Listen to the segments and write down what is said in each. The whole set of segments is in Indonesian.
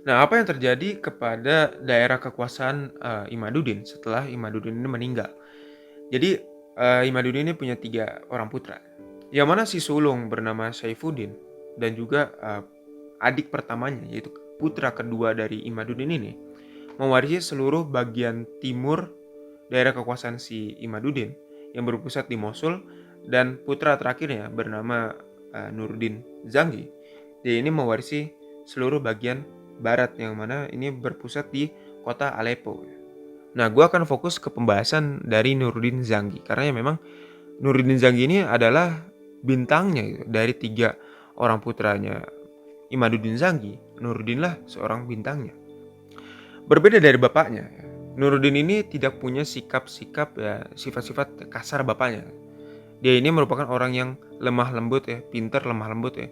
Nah, apa yang terjadi kepada daerah kekuasaan, Imaduddin setelah Imaduddin ini meninggal? Jadi, Imaduddin ini punya 3 orang putra, yang mana si sulung bernama Saifuddin dan juga, adik pertamanya yaitu putra kedua dari Imaduddin ini, mewarisi seluruh bagian timur daerah kekuasaan si Imaduddin yang berpusat di Mosul, dan putra terakhirnya bernama, Nuruddin Zanggi. Dia ini mewarisi seluruh bagian barat yang mana ini berpusat di kota Aleppo. Nah, gue akan fokus ke pembahasan dari Nuruddin Zanggi karena ya memang Nuruddin Zanggi ini adalah bintangnya gitu. Dari 3 orang putranya Imaduddin Zanggi, Nuruddin lah seorang bintangnya. Berbeda dari bapaknya, Nuruddin ini tidak punya sikap-sikap ya sifat-sifat kasar bapaknya. Dia ini merupakan orang yang lemah lembut ya, pintar lemah lembut ya.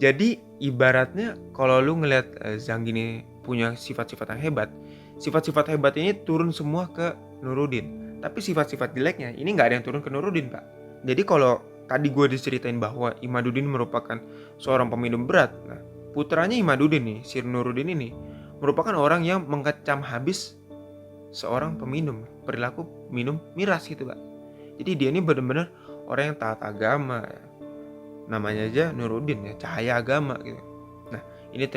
Jadi ibaratnya kalau lu ngelihat, Zhang ini punya sifat-sifat yang hebat, sifat-sifat hebat ini turun semua ke Nuruddin. Tapi sifat-sifat jeleknya ini nggak ada yang turun ke Nuruddin, Pak. Jadi kalau tadi gue diceritain bahwa Imaduddin merupakan seorang peminum berat, nah putranya Imaduddin nih, si Nuruddin ini merupakan orang yang mengecam habis seorang peminum, perilaku minum miras gitu, Pak. Jadi dia ini benar-benar orang yang taat agama ya. Namanya aja Nuruddin ya, cahaya agama gitu. Nah, ini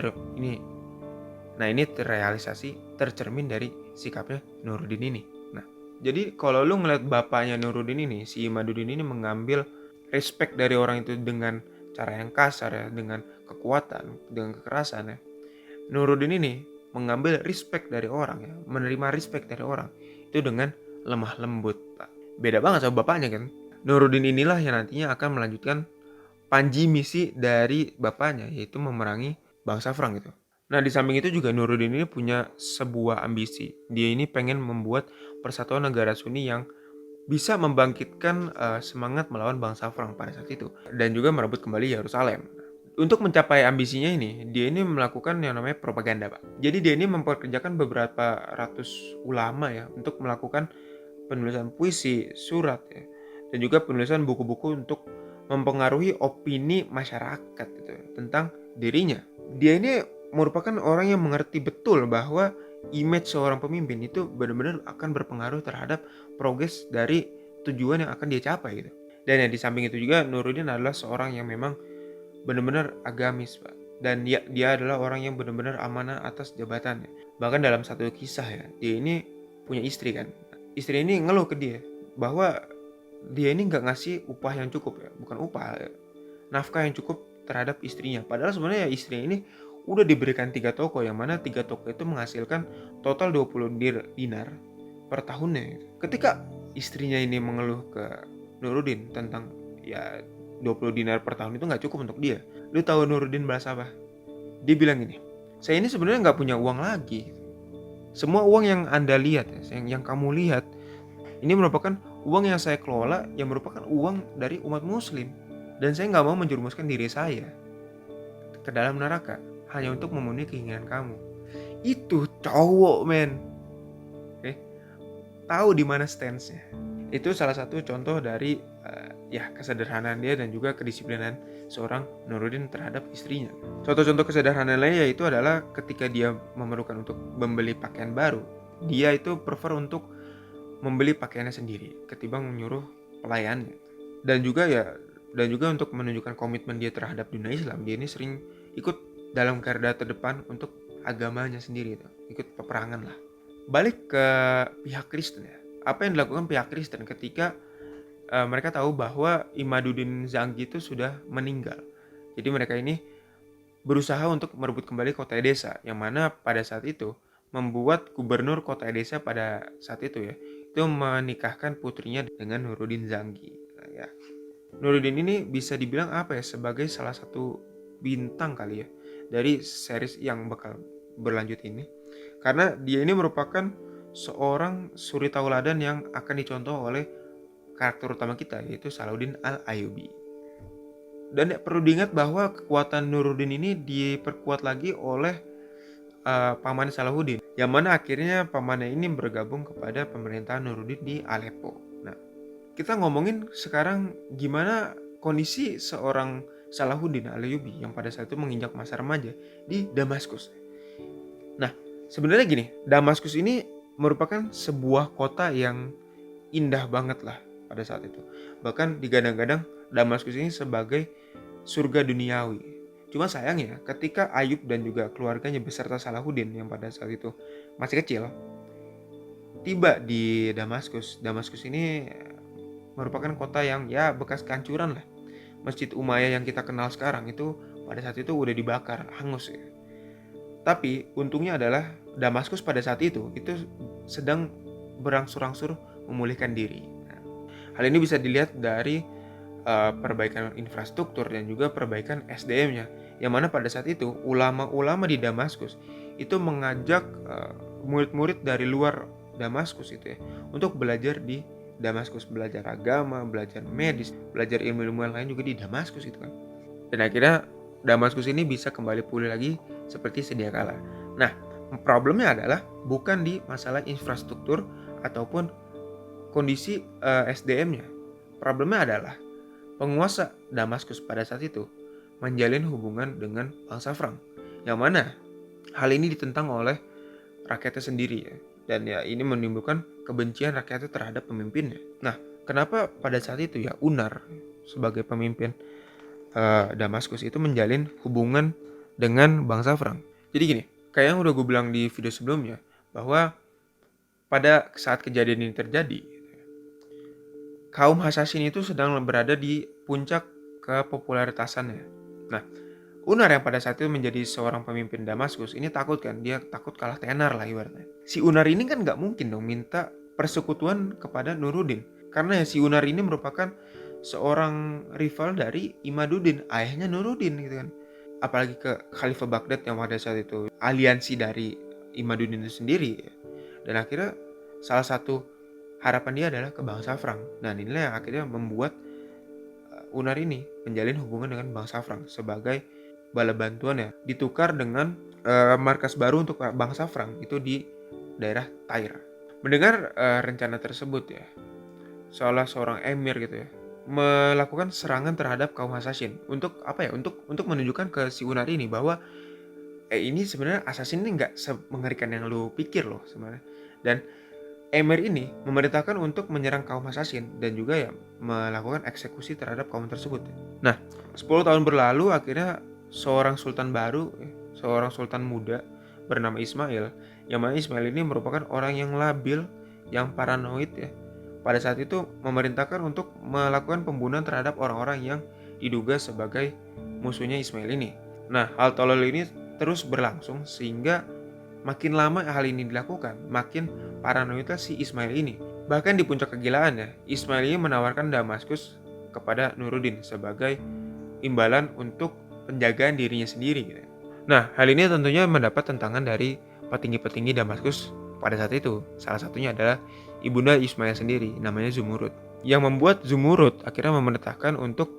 ini terrealisasi, tercermin dari sikapnya Nuruddin ini. Nah, jadi kalau lu ngeliat bapaknya Nuruddin ini, si Imaduddin ini mengambil respect dari orang itu dengan cara yang kasar ya, dengan kekuatan, dengan kekerasan ya. Nuruddin ini mengambil respect dari orang ya, menerima respect dari orang itu dengan lemah lembut, Pak. Beda banget sama bapaknya kan. Nuruddin inilah yang nantinya akan melanjutkan panji misi dari bapaknya, yaitu memerangi bangsa Frank gitu. Nah, di samping itu juga Nuruddin ini punya sebuah ambisi. Dia ini pengen membuat persatuan negara Sunni yang bisa membangkitkan semangat melawan bangsa Frank pada saat itu dan juga merebut kembali Yerusalem. Untuk mencapai ambisinya ini, dia ini melakukan yang namanya propaganda, Pak. Jadi dia ini memperkerjakan beberapa ratus ulama ya untuk melakukan penulisan puisi, surat ya, dan juga penulisan buku-buku untuk mempengaruhi opini masyarakat gitu tentang dirinya. Dia ini merupakan orang yang mengerti betul bahwa image seorang pemimpin itu benar-benar akan berpengaruh terhadap progres dari tujuan yang akan dia capai gitu. Dan ya di samping itu juga Nuruddin adalah seorang yang memang benar-benar agamis, Pak. Dan dia adalah orang yang benar-benar amanah atas jabatannya. Bahkan dalam satu kisah ya, dia ini punya istri kan. Istri ini ngeluh ke dia bahwa dia ini nggak ngasih upah yang cukup ya, bukan upah, nafkah yang cukup terhadap istrinya. Padahal sebenarnya ya istrinya ini udah diberikan 3 toko, yang mana 3 toko itu menghasilkan total 20 dinar per tahunnya. Ketika istrinya ini mengeluh ke Nuruddin tentang ya 20 dinar per tahun itu nggak cukup untuk dia. Lu tahu Nuruddin balas apa? Dia bilang gini, saya ini sebenarnya nggak punya uang lagi. Semua uang yang Anda lihat, yang kamu lihat, ini merupakan uang yang saya kelola yang merupakan uang dari umat muslim. Dan saya nggak mau menjerumuskan diri saya ke dalam neraka hanya untuk memenuhi keinginan kamu. Itu cowok, men. Oke, tahu di mana stance-nya. Itu salah satu contoh dari kesederhanaan dia dan juga kedisiplinan seorang Nuruddin terhadap istrinya. Suatu contoh kesederhanaan lainnya yaitu adalah ketika dia memerlukan untuk membeli pakaian baru, dia itu prefer untuk membeli pakaiannya sendiri ketimbang menyuruh pelayannya. Dan juga untuk menunjukkan komitmen dia terhadap dunia Islam, dia ini sering ikut dalam garda terdepan untuk agamanya sendiri itu, ikut peperangan lah. Balik ke pihak Kristen ya. Apa yang dilakukan pihak Kristen ketika mereka tahu bahwa Imaduddin Zanggi itu sudah meninggal. Jadi mereka ini berusaha untuk merebut kembali kota Edessa, yang mana pada saat itu membuat gubernur kota Edessa pada saat itu ya, itu menikahkan putrinya dengan Nuruddin Zanggi. Nah, ya. Nuruddin ini bisa dibilang apa ya, sebagai salah satu bintang kali ya dari series yang bakal berlanjut ini. Karena dia ini merupakan seorang suri tauladan yang akan dicontoh oleh karakter utama kita, yaitu Salahuddin Al-Ayyubi. Dan perlu diingat bahwa kekuatan Nuruddin ini diperkuat lagi oleh paman Salahuddin, yang mana akhirnya pamannya ini bergabung kepada pemerintahan Nuruddin di Aleppo. Nah, kita ngomongin sekarang gimana kondisi seorang Salahuddin Ayyubi yang pada saat itu menginjak masa remaja di Damaskus. Nah, sebenarnya gini, Damaskus ini merupakan sebuah kota yang indah banget lah pada saat itu. Bahkan digadang-gadang Damaskus ini sebagai surga duniawi. Cuma sayangnya ketika Ayub dan juga keluarganya beserta Salahuddin yang pada saat itu masih kecil tiba di Damaskus. Damaskus ini merupakan kota yang ya bekas kehancuran lah. Masjid Umayyah yang kita kenal sekarang itu pada saat itu udah dibakar, hangus ya. Tapi untungnya adalah Damaskus pada saat itu sedang berangsur-angsur memulihkan diri. Nah, hal ini bisa dilihat dari perbaikan infrastruktur dan juga perbaikan SDM-nya. Yang mana pada saat itu ulama-ulama di Damaskus itu mengajak murid-murid dari luar Damaskus itu ya untuk belajar di Damaskus, belajar agama, belajar medis, belajar ilmu-ilmu lain juga di Damaskus gitu kan. Dan akhirnya Damaskus ini bisa kembali pulih lagi seperti sedia kala. Nah, problemnya adalah bukan di masalah infrastruktur ataupun kondisi SDM-nya. Problemnya adalah penguasa Damaskus pada saat itu menjalin hubungan dengan bangsa Frank. Yang mana hal ini ditentang oleh rakyatnya sendiri ya. Dan ya ini menimbulkan kebencian rakyatnya terhadap pemimpinnya. Nah, kenapa pada saat itu ya Unar sebagai pemimpin Damaskus itu menjalin hubungan dengan bangsa Frank? Jadi gini, kayak yang udah gue bilang di video sebelumnya, bahwa pada saat kejadian ini terjadi, kaum Hasasin itu sedang berada di puncak kepopularitasannya. Nah, Unar yang pada saat itu menjadi seorang pemimpin Damaskus ini takut kan, dia takut kalah tenar lah ibaratnya. Si Unar ini kan gak mungkin dong minta persekutuan kepada Nuruddin, karena ya si Unar ini merupakan seorang rival dari Imaduddin, ayahnya Nuruddin gitu kan. Apalagi ke Khalifah Baghdad yang pada saat itu aliansi dari Imaduddin itu sendiri. Dan akhirnya salah satu harapan dia adalah ke bangsa Frank. Nah inilah yang akhirnya membuat Unar ini menjalin hubungan dengan bangsa Frank sebagai bala bantuan ya, ditukar dengan markas baru untuk bangsa Frank itu di daerah Tyre. Mendengar rencana tersebut ya, seolah seorang emir gitu ya melakukan serangan terhadap kaum Hasasin untuk apa ya, untuk menunjukkan ke si Unar ini bahwa ini sebenarnya Hasasin ini nggak semengerikan yang lu pikir loh sebenarnya. Dan emir ini memerintahkan untuk menyerang kaum Hasasin dan juga ya melakukan eksekusi terhadap kaum tersebut. Nah, 10 tahun berlalu akhirnya seorang sultan baru, seorang sultan muda bernama Ismail, yang mana Ismail ini merupakan orang yang labil, yang paranoid ya. Pada saat itu memerintahkan untuk melakukan pembunuhan terhadap orang-orang yang diduga sebagai musuhnya Ismail ini. Nah, hal tolol ini terus berlangsung sehingga makin lama hal ini dilakukan, makin paranoidlah si Ismail ini. Bahkan di puncak kegilaannya, Ismail ini menawarkan Damaskus kepada Nuruddin sebagai imbalan untuk penjagaan dirinya sendiri gitu. Nah, hal ini tentunya mendapat tentangan dari petinggi-petinggi Damaskus pada saat itu. Salah satunya adalah ibunda Ismail sendiri, namanya Zumurud. Yang membuat Zumurud akhirnya memerintahkan untuk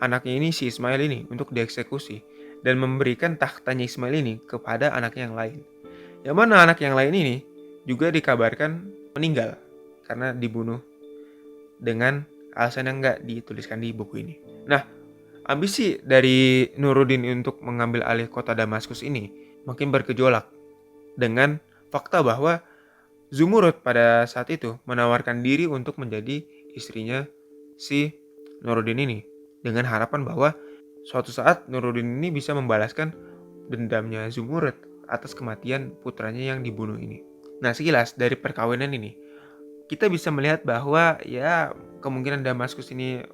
anaknya ini, si Ismail ini, untuk dieksekusi dan memberikan tahtanya Ismail ini kepada anaknya yang lain. Yang mana anak yang lain ini juga dikabarkan meninggal karena dibunuh dengan alasan yang nggak dituliskan di buku ini. Nah, ambisi dari Nuruddin untuk mengambil alih kota Damaskus ini makin bergejolak dengan fakta bahwa Zumurud pada saat itu menawarkan diri untuk menjadi istrinya si Nuruddin ini dengan harapan bahwa suatu saat Nuruddin ini bisa membalaskan dendamnya Zumurud atas kematian putranya yang dibunuh ini. Nah, sekilas dari perkawinan ini kita bisa melihat bahwa ya kemungkinan Damaskus ini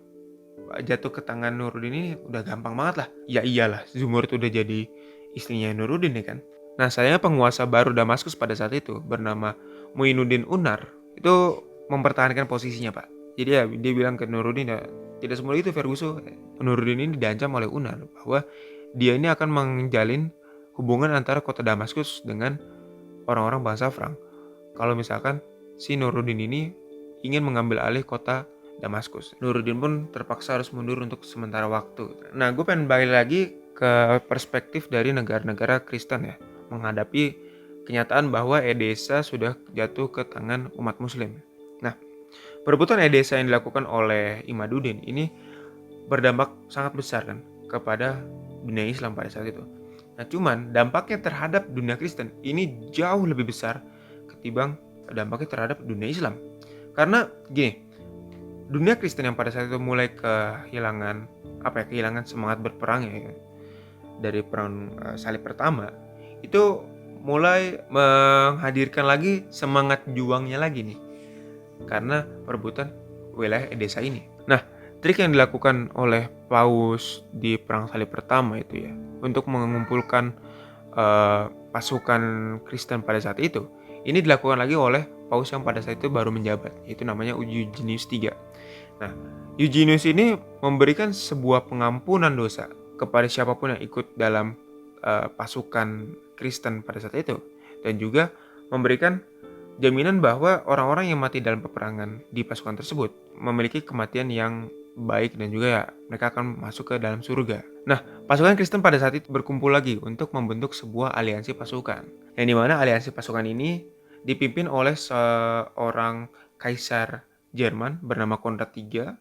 jatuh ke tangan Nuruddin ini udah gampang banget lah. Ya iyalah, Zumurud udah jadi istrinya Nuruddin ya kan. Nah, sayangnya penguasa baru Damaskus pada saat itu bernama Muinuddin Unar itu mempertahankan posisinya, Pak. Jadi ya dia bilang ke Nuruddin ya, tidak semudah itu Ferguson. Nuruddin ini diancam oleh Unar bahwa dia ini akan menjalin hubungan antara kota Damaskus dengan orang-orang bangsa Frank. Kalau misalkan si Nuruddin ini ingin mengambil alih kota Damaskus. Nuruddin pun terpaksa harus mundur untuk sementara waktu. Nah, gue pengen balik lagi ke perspektif dari negara-negara Kristen ya, menghadapi kenyataan bahwa Edessa sudah jatuh ke tangan umat Muslim. Nah, perebutan Edessa yang dilakukan oleh Imaduddin ini berdampak sangat besar kan, kepada dunia Islam pada saat itu. Nah, cuman dampaknya terhadap dunia Kristen ini jauh lebih besar ketimbang dampaknya terhadap dunia Islam. Karena gini, dunia Kristen yang pada saat itu mulai kehilangan semangat berperang ya, dari perang salib pertama, itu mulai menghadirkan lagi semangat juangnya lagi nih, karena perebutan wilayah Edessa ini. Nah, trik yang dilakukan oleh Paus di perang salib pertama itu ya, untuk mengumpulkan pasukan Kristen pada saat itu, ini dilakukan lagi oleh Paus yang pada saat itu baru menjabat, yaitu namanya Eugenius III. Nah, Eugenius ini memberikan sebuah pengampunan dosa kepada siapapun yang ikut dalam pasukan Kristen pada saat itu, dan juga memberikan jaminan bahwa orang-orang yang mati dalam peperangan di pasukan tersebut memiliki kematian yang baik, dan juga ya mereka akan masuk ke dalam surga. Nah, pasukan Kristen pada saat itu berkumpul lagi untuk membentuk sebuah aliansi pasukan, yang dimana aliansi pasukan ini dipimpin oleh seorang kaisar Jerman bernama Konrad III,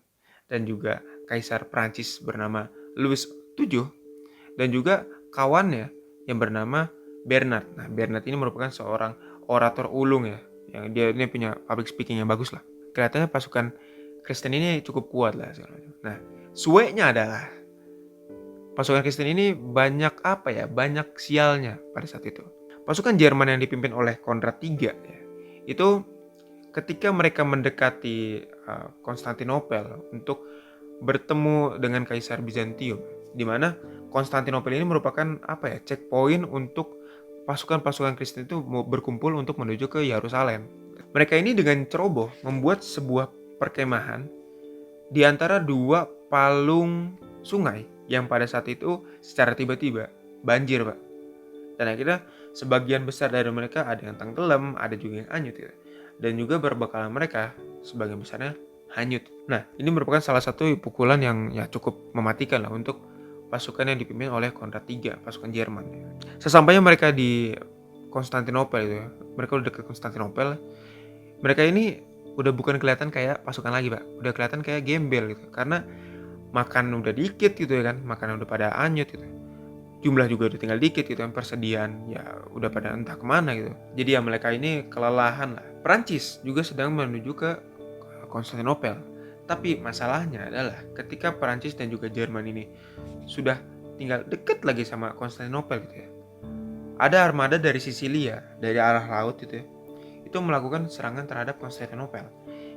dan juga kaisar Prancis bernama Louis VII, dan juga kawannya yang bernama Bernard. Nah, Bernard ini merupakan seorang orator ulung ya, yang dia ini punya public speaking yang bagus lah. Kelihatannya pasukan Kristen ini cukup kuat lah. Nah, sueknya adalah pasukan Kristen ini banyak sialnya pada saat itu. Pasukan Jerman yang dipimpin oleh Konrad III ya, itu ketika mereka mendekati Konstantinopel untuk bertemu dengan Kaisar Bizantium, di mana Konstantinopel ini merupakan checkpoint untuk pasukan-pasukan Kristen itu mau berkumpul untuk menuju ke Yerusalem. Mereka ini dengan ceroboh membuat sebuah perkemahan di antara dua palung sungai yang pada saat itu secara tiba-tiba banjir, Pak. Dan akhirnya sebagian besar dari mereka ada yang tenggelam, ada juga yang hanyut gitu. Dan juga berbekalan mereka sebagian besarnya hanyut. Nah, ini merupakan salah satu pukulan yang ya cukup mematikan lah untuk pasukan yang dipimpin oleh Konrad III, pasukan Jerman. Sesampainya mereka di Konstantinopel itu ya, mereka udah dekat Konstantinopel, mereka ini udah bukan kelihatan kayak pasukan lagi, Pak. Udah kelihatan kayak gembel gitu. Karena makan udah dikit gitu ya kan, makanan udah pada hanyut gitu. Jumlah juga udah tinggal dikit gitu, yang persediaan ya udah pada entah kemana gitu. Jadi ya mereka ini kelelahan lah. Prancis juga sedang menuju ke Konstantinopel. Tapi masalahnya adalah ketika Prancis dan juga Jerman ini sudah tinggal deket lagi sama Konstantinopel gitu ya, ada armada dari Sisilia, dari arah laut gitu ya, itu melakukan serangan terhadap Konstantinopel.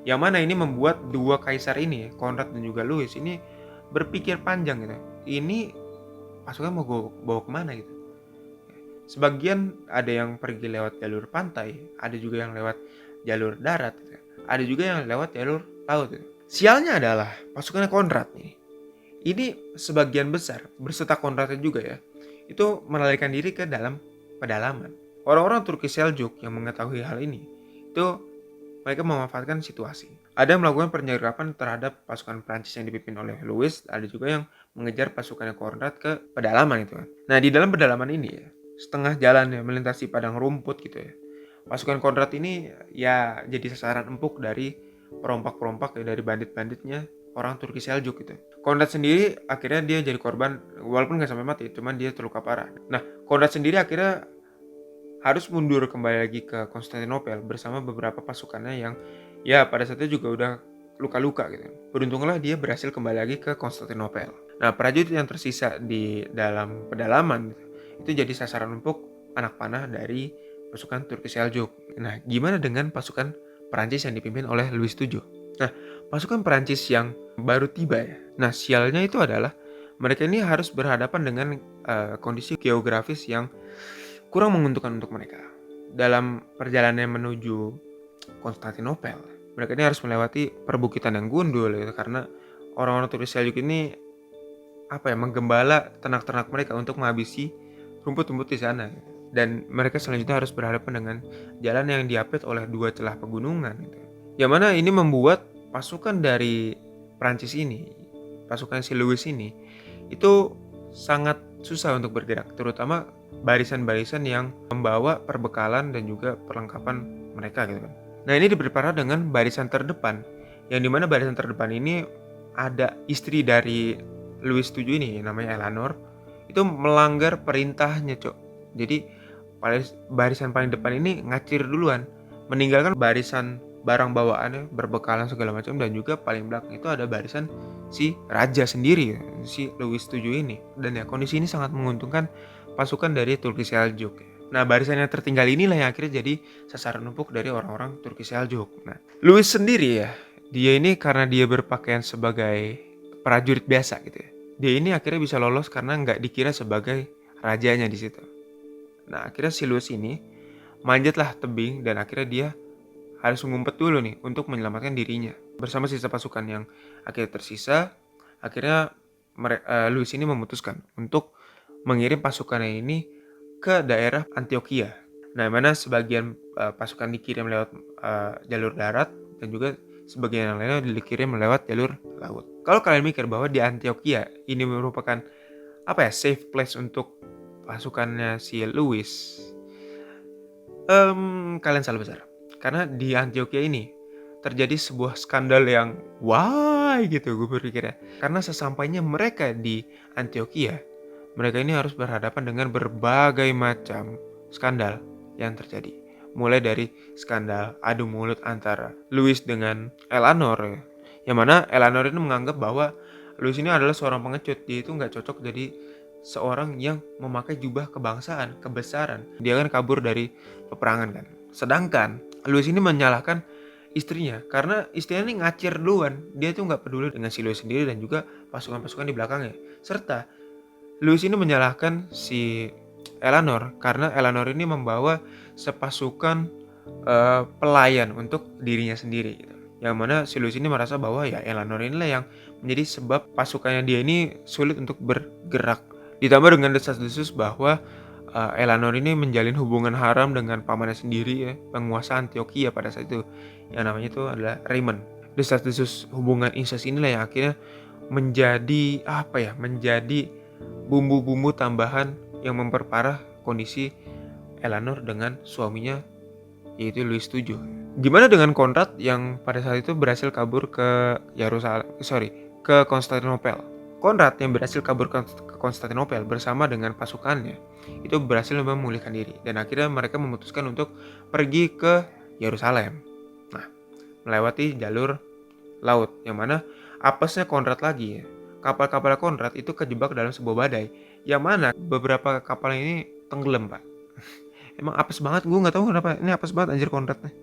Yang mana ini membuat dua kaisar ini, Konrad dan juga Louis ini berpikir panjang gitu. Ini pasukan mau bawa kemana gitu. Sebagian ada yang pergi lewat jalur pantai, ada juga yang lewat jalur darat gitu. Ada juga yang lewat jalur laut gitu. Sialnya adalah pasukan Konrad nih, ini sebagian besar berserta Konradnya juga ya, itu melarikan diri ke dalam pedalaman. Orang-orang Turki Seljuk yang mengetahui hal ini, itu mereka memanfaatkan situasi. Ada yang melakukan penyergapan terhadap pasukan Prancis yang dipimpin oleh Louis, ada juga yang mengejar pasukan Konrad ke pedalaman itu kan. Nah, di dalam pedalaman ini ya, setengah jalan ya melintasi padang rumput gitu ya, pasukan Konrad ini ya jadi sasaran empuk dari perompak-perompak ya, dari bandit-banditnya orang Turki Seljuk gitu. Konrad sendiri akhirnya dia jadi korban, walaupun nggak sampai mati, cuman dia terluka parah. Nah, Konrad sendiri akhirnya harus mundur kembali lagi ke Konstantinopel bersama beberapa pasukannya yang ya pada saat itu juga udah luka-luka gitu. Beruntunglah dia berhasil kembali lagi ke Konstantinopel. Nah, prajurit yang tersisa di dalam pedalaman gitu, itu jadi sasaran empuk anak panah dari pasukan Turki Seljuk. Nah, gimana dengan pasukan Perancis yang dipimpin oleh Louis VII? Nah, pasukan Perancis yang baru tiba ya. Nah, sialnya itu adalah mereka ini harus berhadapan dengan kondisi geografis yang kurang menguntungkan untuk mereka. Dalam perjalanan menuju Konstantinopel, mereka ini harus melewati perbukitan yang gundul gitu, karena orang-orang Turki Seljuk ini menggembala ternak-ternak mereka untuk menghabisi rumput-rumput di sana. Dan mereka selanjutnya harus berhadapan dengan jalan yang diapit oleh dua celah pegunungan gitu. Yang mana ini membuat pasukan dari Prancis ini, pasukan si Louis ini, itu sangat susah untuk bergerak, terutama barisan-barisan yang membawa perbekalan dan juga perlengkapan mereka gitu kan. Nah, ini diperparah dengan barisan terdepan, yang dimana barisan terdepan ini ada istri dari Louis VII ini namanya Eleanor itu melanggar perintahnya, Cok. Jadi barisan paling depan ini ngacir duluan, meninggalkan barisan barang bawaannya, berbekalan segala macam, dan juga paling belakang itu ada barisan si raja sendiri, si Louis VII ini. Dan ya kondisi ini sangat menguntungkan pasukan dari Turki Seljuk. Nah, barisan yang tertinggal inilah yang akhirnya jadi sasaran empuk dari orang-orang Turki Seljuk. Nah, Louis sendiri ya, dia ini karena dia berpakaian sebagai prajurit biasa gitu ya. Dia ini akhirnya bisa lolos karena nggak dikira sebagai rajanya di situ. Nah, akhirnya si Louis ini manjatlah tebing dan akhirnya dia harus ngumpet dulu nih untuk menyelamatkan dirinya. Bersama sisa pasukan yang akhirnya tersisa, akhirnya Louis ini memutuskan untuk mengirim pasukannya ini ke daerah Antioquia. Nah, mana sebagian pasukan dikirim lewat jalur darat dan juga sebagian yang lainnya dikirim lewat jalur laut. Kalau kalian mikir bahwa di Antioquia ini merupakan safe place untuk pasukannya si Louis, kalian salah besar. Karena di Antioquia ini terjadi sebuah skandal yang why gitu gue berpikirnya. Karena sesampainya mereka di Antioquia, mereka ini harus berhadapan dengan berbagai macam skandal yang terjadi. Mulai dari skandal adu mulut antara Louis dengan Eleanor, yang mana Eleanor ini menganggap bahwa Louis ini adalah seorang pengecut. Dia itu nggak cocok jadi seorang yang memakai jubah kebangsaan, kebesaran. Dia kan kabur dari peperangan kan. Sedangkan Louis ini menyalahkan istrinya karena istrinya ini ngacir duluan. Dia tuh nggak peduli dengan si Louis sendiri dan juga pasukan-pasukan di belakangnya. Serta Louis ini menyalahkan si Eleanor karena Eleanor ini membawa sepasukan pelayan untuk dirinya sendiri gitu. Yang mana si Louis ini merasa bahwa ya Eleanor inilah yang menjadi sebab pasukannya dia ini sulit untuk bergerak. Ditambah dengan desas-desus bahwa Eleanor ini menjalin hubungan haram dengan pamannya sendiri ya, penguasa Antioquia pada saat itu. Yang namanya itu adalah Raymond. Desas-desus hubungan incest inilah yang akhirnya menjadi menjadi bumbu-bumbu tambahan yang memperparah kondisi Eleanor dengan suaminya yaitu Louis VII. Gimana dengan Konrad yang pada saat itu berhasil kabur ke Konstantinopel? Konrad yang berhasil kabur ke Konstantinopel bersama dengan pasukannya itu berhasil memulihkan diri dan akhirnya mereka memutuskan untuk pergi ke Yerusalem. Nah, melewati jalur laut yang mana apesnya Konrad lagi ya. Kapal-kapal Konrad itu kejebak dalam sebuah badai yang mana beberapa kapal ini tenggelam, Pak. Emang apes banget, gue nggak tahu kenapa ini apes banget anjir Konrad nih.